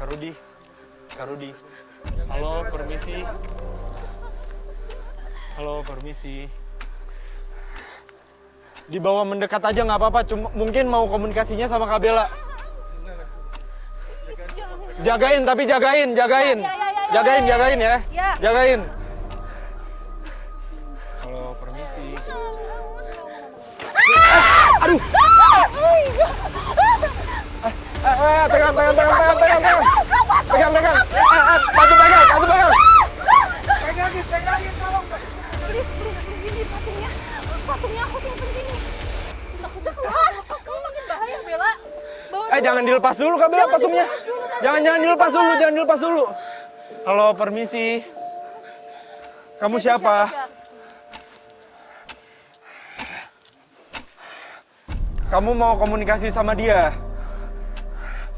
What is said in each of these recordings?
Rudi. Kak Rudi. Halo, permisi. Halo, permisi. Di bawah mendekat aja nggak apa-apa. Cuma mungkin mau komunikasinya sama Kak Bella. Jagain, tapi jagain. Jagain ya. Jagain. Halo, permisi. Aduh. Pegang. Bantu pegang. Pegangin, tolong. Please, ini patungnya aku simpen sini. Takutnya kalau lepas kamu makin bahaya, Bella. Jangan dilepas dulu Kak Bella patungnya. Jangan dilepas dulu. Halo, permisi. Kamu siapa? Kamu mau komunikasi sama dia?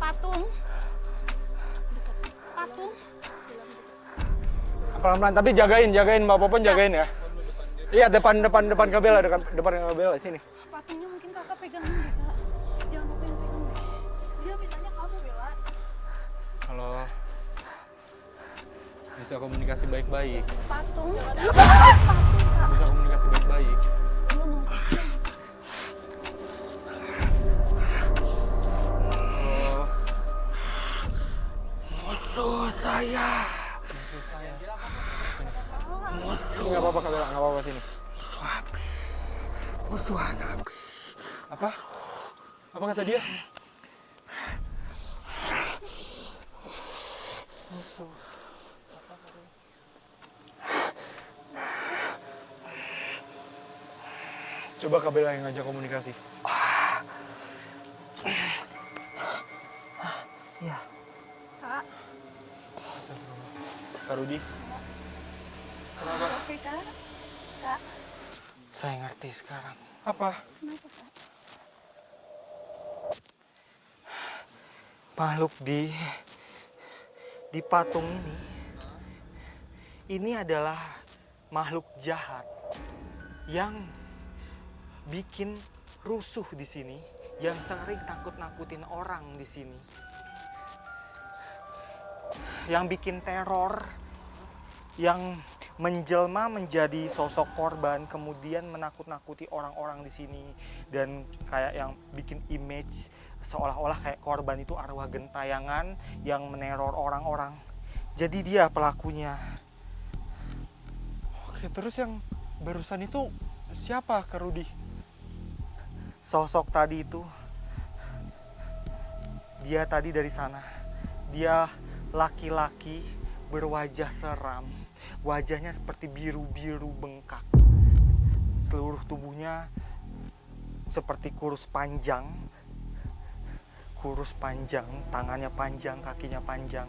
Patung. Pelan-pelan, tapi jagain Mbak Popon jagain ya. Iya, depan Kak Bella, depan Kak Bella sini. Patungnya mungkin kakak pegang dulu, Kak. Jangan aku yang pegang deh. Dia mintanya kamu, Bella. Halo. Bisa komunikasi baik-baik. Patung. Bisa komunikasi baik-baik. Halo. Musuh saya. Ini nggak apa-apa Kak Bella, nggak apa-apa sini. Musuh anak. Apa? Apa kata dia? Musuh. Coba Kak Bella yang ngajak komunikasi. Ya. Kak. Kak Rudi. Kenapa? Oke, Kak. Kak. Saya ngerti sekarang. Apa? Kenapa, Kak? Makhluk di patung ini adalah makhluk jahat yang bikin rusuh di sini, yang sering nakut-nakutin orang di sini, yang bikin teror, yang menjelma menjadi sosok korban, kemudian menakut-nakuti orang-orang di sini, dan kayak yang bikin image seolah-olah kayak korban itu arwah gentayangan yang meneror orang-orang. Jadi dia pelakunya. Oke, terus yang barusan itu siapa Kak Rudi? Sosok tadi itu, dia tadi dari sana. Dia laki-laki berwajah seram. Wajahnya seperti biru-biru bengkak. Seluruh tubuhnya seperti kurus panjang, tangannya panjang, kakinya panjang.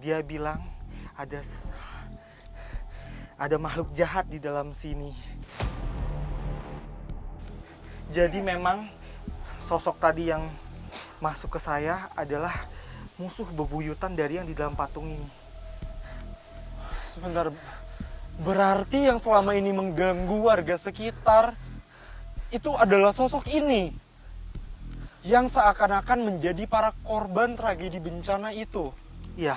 Dia bilang ada makhluk jahat di dalam sini. Jadi memang sosok tadi yang masuk ke saya adalah musuh bebuyutan dari yang di dalam patung ini. Sebentar, berarti yang selama ini mengganggu warga sekitar itu adalah sosok ini yang seakan-akan menjadi para korban tragedi bencana itu. Ya,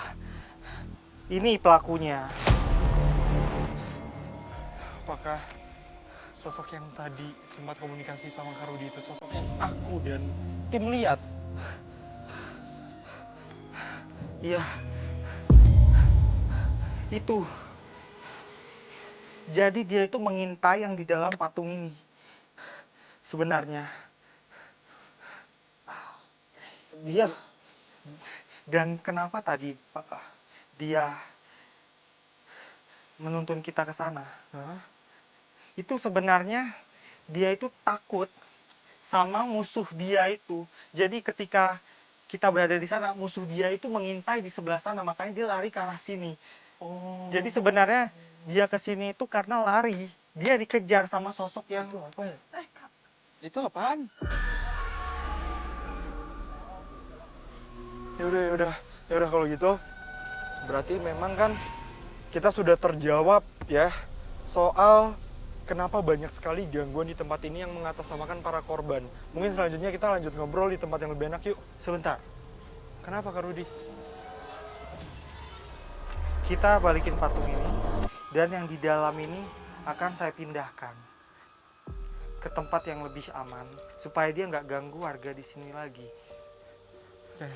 ini pelakunya. Apakah sosok yang tadi sempat komunikasi sama Kak Rudi itu sosok yang aku dan tim lihat? Iya. Itu. Jadi dia itu mengintai yang di dalam patung ini. Sebenarnya. Dia. Dan kenapa tadi dia menuntun kita ke sana? Itu sebenarnya dia itu takut sama musuh dia itu. Jadi ketika kita berada di sana, musuh dia itu mengintai di sebelah sana, makanya dia lari ke arah sini. Jadi sebenarnya dia ke sini itu karena lari. Dia dikejar sama sosok yang apa ya? Itu apaan? Ya udah kalau gitu berarti memang kan kita sudah terjawab ya soal kenapa banyak sekali gangguan di tempat ini yang mengatasnamakan para korban. Mungkin selanjutnya kita lanjut ngobrol di tempat yang lebih enak yuk. Sebentar. Kenapa Kak Rudi? Kita balikin patung ini, dan yang di dalam ini akan saya pindahkan ke tempat yang lebih aman supaya dia nggak ganggu warga di sini lagi. Oke,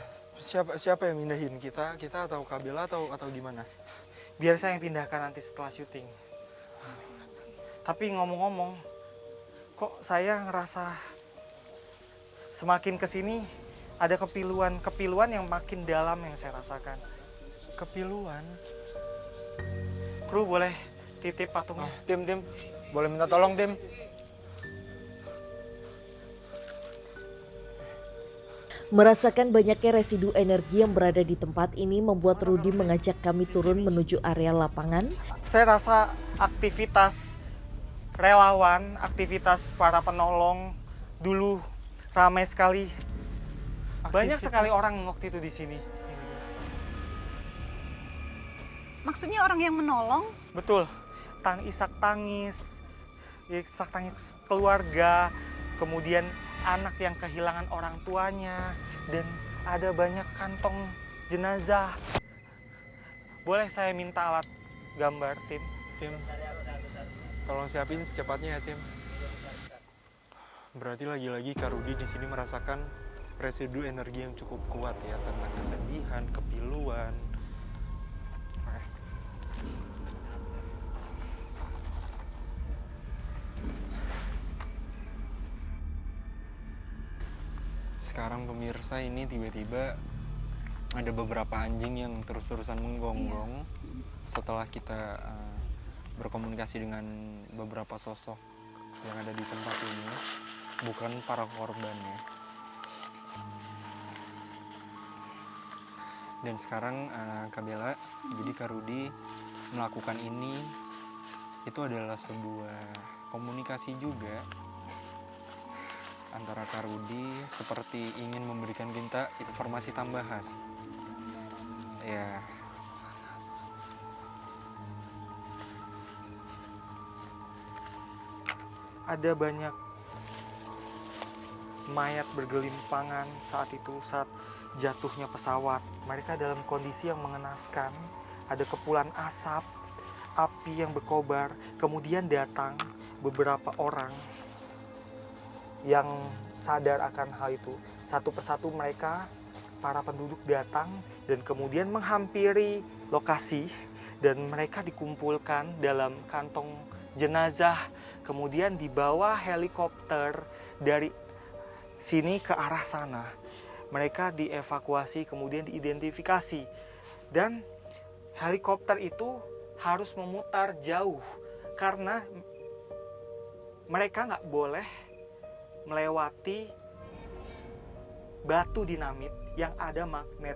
siapa yang mindahin, kita atau Kabela atau gimana? Biar saya yang pindahkan nanti setelah syuting. Tapi ngomong-ngomong, kok saya ngerasa semakin kesini ada kepiluan yang makin dalam yang saya rasakan. Kepiluan. Kru boleh titip patungnya? Oh, Tim, boleh minta tolong, Tim? Merasakan banyaknya residu energi yang berada di tempat ini membuat Rudi mengajak kami turun menuju area lapangan. Saya rasa aktivitas relawan, aktivitas para penolong dulu ramai sekali. Banyak sekali orang waktu itu di sini. Maksudnya orang yang menolong? Betul, isak tangis keluarga, kemudian anak yang kehilangan orang tuanya, dan ada banyak kantong jenazah. Boleh saya minta alat gambar, Tim? Tim, tolong siapin secepatnya ya, Tim. Berarti lagi-lagi Kak Rudi di sini merasakan residu energi yang cukup kuat ya, tentang kesedihan, kepiluan. Sekarang pemirsa, ini tiba-tiba ada beberapa anjing yang terus-terusan menggonggong setelah kita berkomunikasi dengan beberapa sosok yang ada di tempat ini, bukan para korban ya. Dan sekarang Kabela, jadi Kak Rudi melakukan ini itu adalah sebuah komunikasi juga antara Kak Rudi seperti ingin memberikan kita informasi tambahan. Ya. Ada banyak mayat bergelimpangan saat itu, saat jatuhnya pesawat. Mereka dalam kondisi yang mengenaskan. Ada kepulan asap, api yang berkobar. Kemudian datang beberapa orang yang sadar akan hal itu. Satu persatu mereka, para penduduk datang dan kemudian menghampiri lokasi, dan mereka dikumpulkan dalam kantong jenazah, kemudian dibawa helikopter dari sini ke arah sana. Mereka dievakuasi, kemudian diidentifikasi, dan helikopter itu harus memutar jauh karena mereka nggak boleh melewati batu dinamit yang ada magnet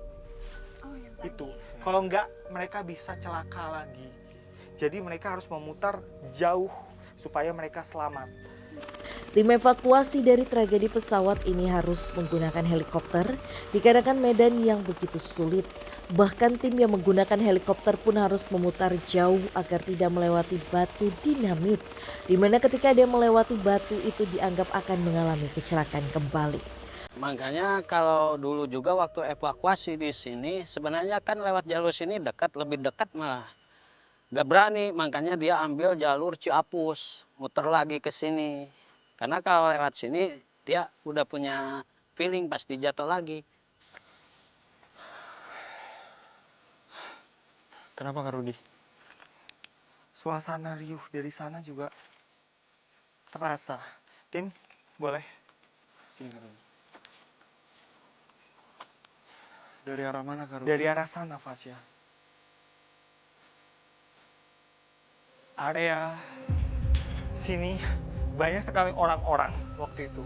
itu. Kalau enggak, mereka bisa celaka lagi. Jadi mereka harus memutar jauh supaya mereka selamat. Tim evakuasi dari tragedi pesawat ini harus menggunakan helikopter dikarenakan medan yang begitu sulit. Bahkan tim yang menggunakan helikopter pun harus memutar jauh agar tidak melewati batu dinamit, di mana ketika dia melewati batu itu dianggap akan mengalami kecelakaan kembali. Makanya kalau dulu juga waktu evakuasi di sini sebenarnya kan lewat jalur sini dekat, lebih dekat malah. Gak berani, makanya dia ambil jalur Ciapus, muter lagi ke sini. Karena kalau lewat sini dia udah punya feeling pasti jatuh lagi. Kenapa Kak Rudi? Suasana riuh dari sana juga terasa. Tim, boleh? Sini Kak Rudi. Dari arah mana Kak Rudi? Dari arah sana, Fasya. Area sini banyak sekali orang-orang waktu itu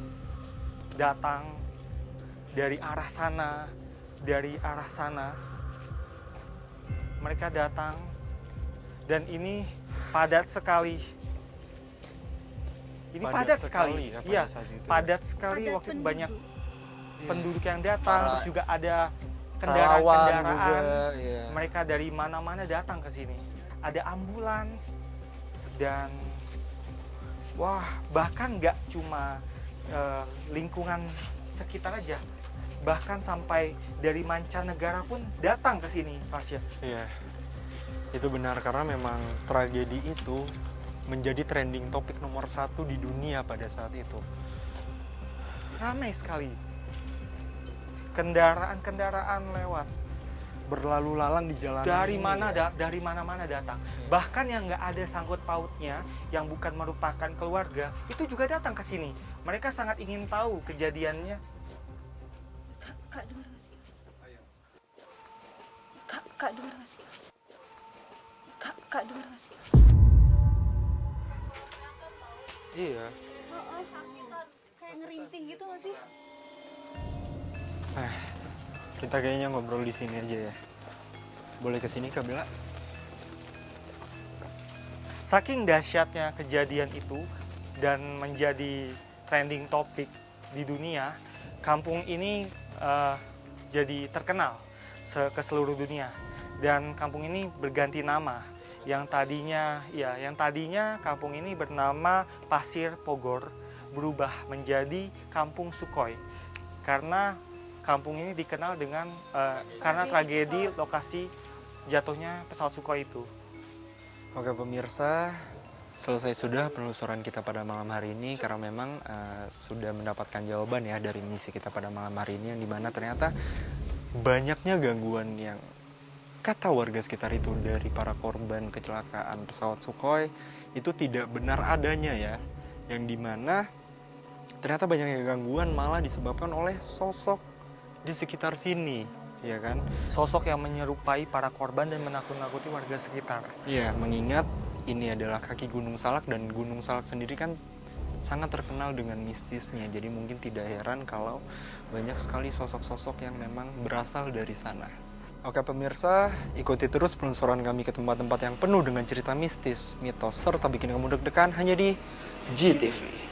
datang dari arah sana, dari arah sana. Mereka datang dan ini padat sekali. Ini padat sekali. Ya, Iya, pada saat itu. padat sekali Padat waktu itu penduduk. banyak Iya. penduduk yang datang, terus juga ada Relawan kendaraan-kendaraan. juga, iya. Mereka dari mana-mana datang ke sini. Ada ambulans dan wah, bahkan nggak cuma lingkungan sekitar aja, bahkan sampai dari mancanegara pun datang ke sini, Fasya. Iya. Itu benar karena memang tragedi itu menjadi trending topik nomor 1 di dunia pada saat itu. Ramai sekali. Kendaraan-kendaraan lewat. Berlalu lalang di jalanan Dari ini mana ya. dari mana-mana datang. Iya. Bahkan yang nggak ada sangkut pautnya, yang bukan merupakan keluarga, itu juga datang ke sini. Mereka sangat ingin tahu kejadiannya. Kak dengar gak sih? Kak dengar gak sih? Kak dengar gak sih? Iya. Sakitan, kayak ngerintih gitu gak sih? Kita kayaknya ngobrol di sini aja ya. Boleh kesini Kak Bella? Saking dahsyatnya kejadian itu dan menjadi trending topik di dunia, kampung ini jadi terkenal ke seluruh dunia. Dan kampung ini berganti nama. Yang tadinya kampung ini bernama Pasir Pogor berubah menjadi Kampung Sukhoi. Karena kampung ini dikenal dengan karena tragedi lokasi jatuhnya pesawat Sukhoi itu. Oke pemirsa, selesai sudah penelusuran kita pada malam hari ini karena memang sudah mendapatkan jawaban ya dari misi kita pada malam hari ini, yang dimana ternyata banyaknya gangguan yang kata warga sekitar itu dari para korban kecelakaan pesawat Sukhoi itu tidak benar adanya ya, yang dimana ternyata banyaknya gangguan malah disebabkan oleh sosok di sekitar sini, ya kan? Sosok yang menyerupai para korban dan menakut-nakuti warga sekitar. Iya, mengingat ini adalah kaki Gunung Salak dan Gunung Salak sendiri kan sangat terkenal dengan mistisnya. Jadi mungkin tidak heran kalau banyak sekali sosok-sosok yang memang berasal dari sana. Oke pemirsa, ikuti terus penelusuran kami ke tempat-tempat yang penuh dengan cerita mistis, mitos, serta bikin kamu deg-degan hanya di GTV.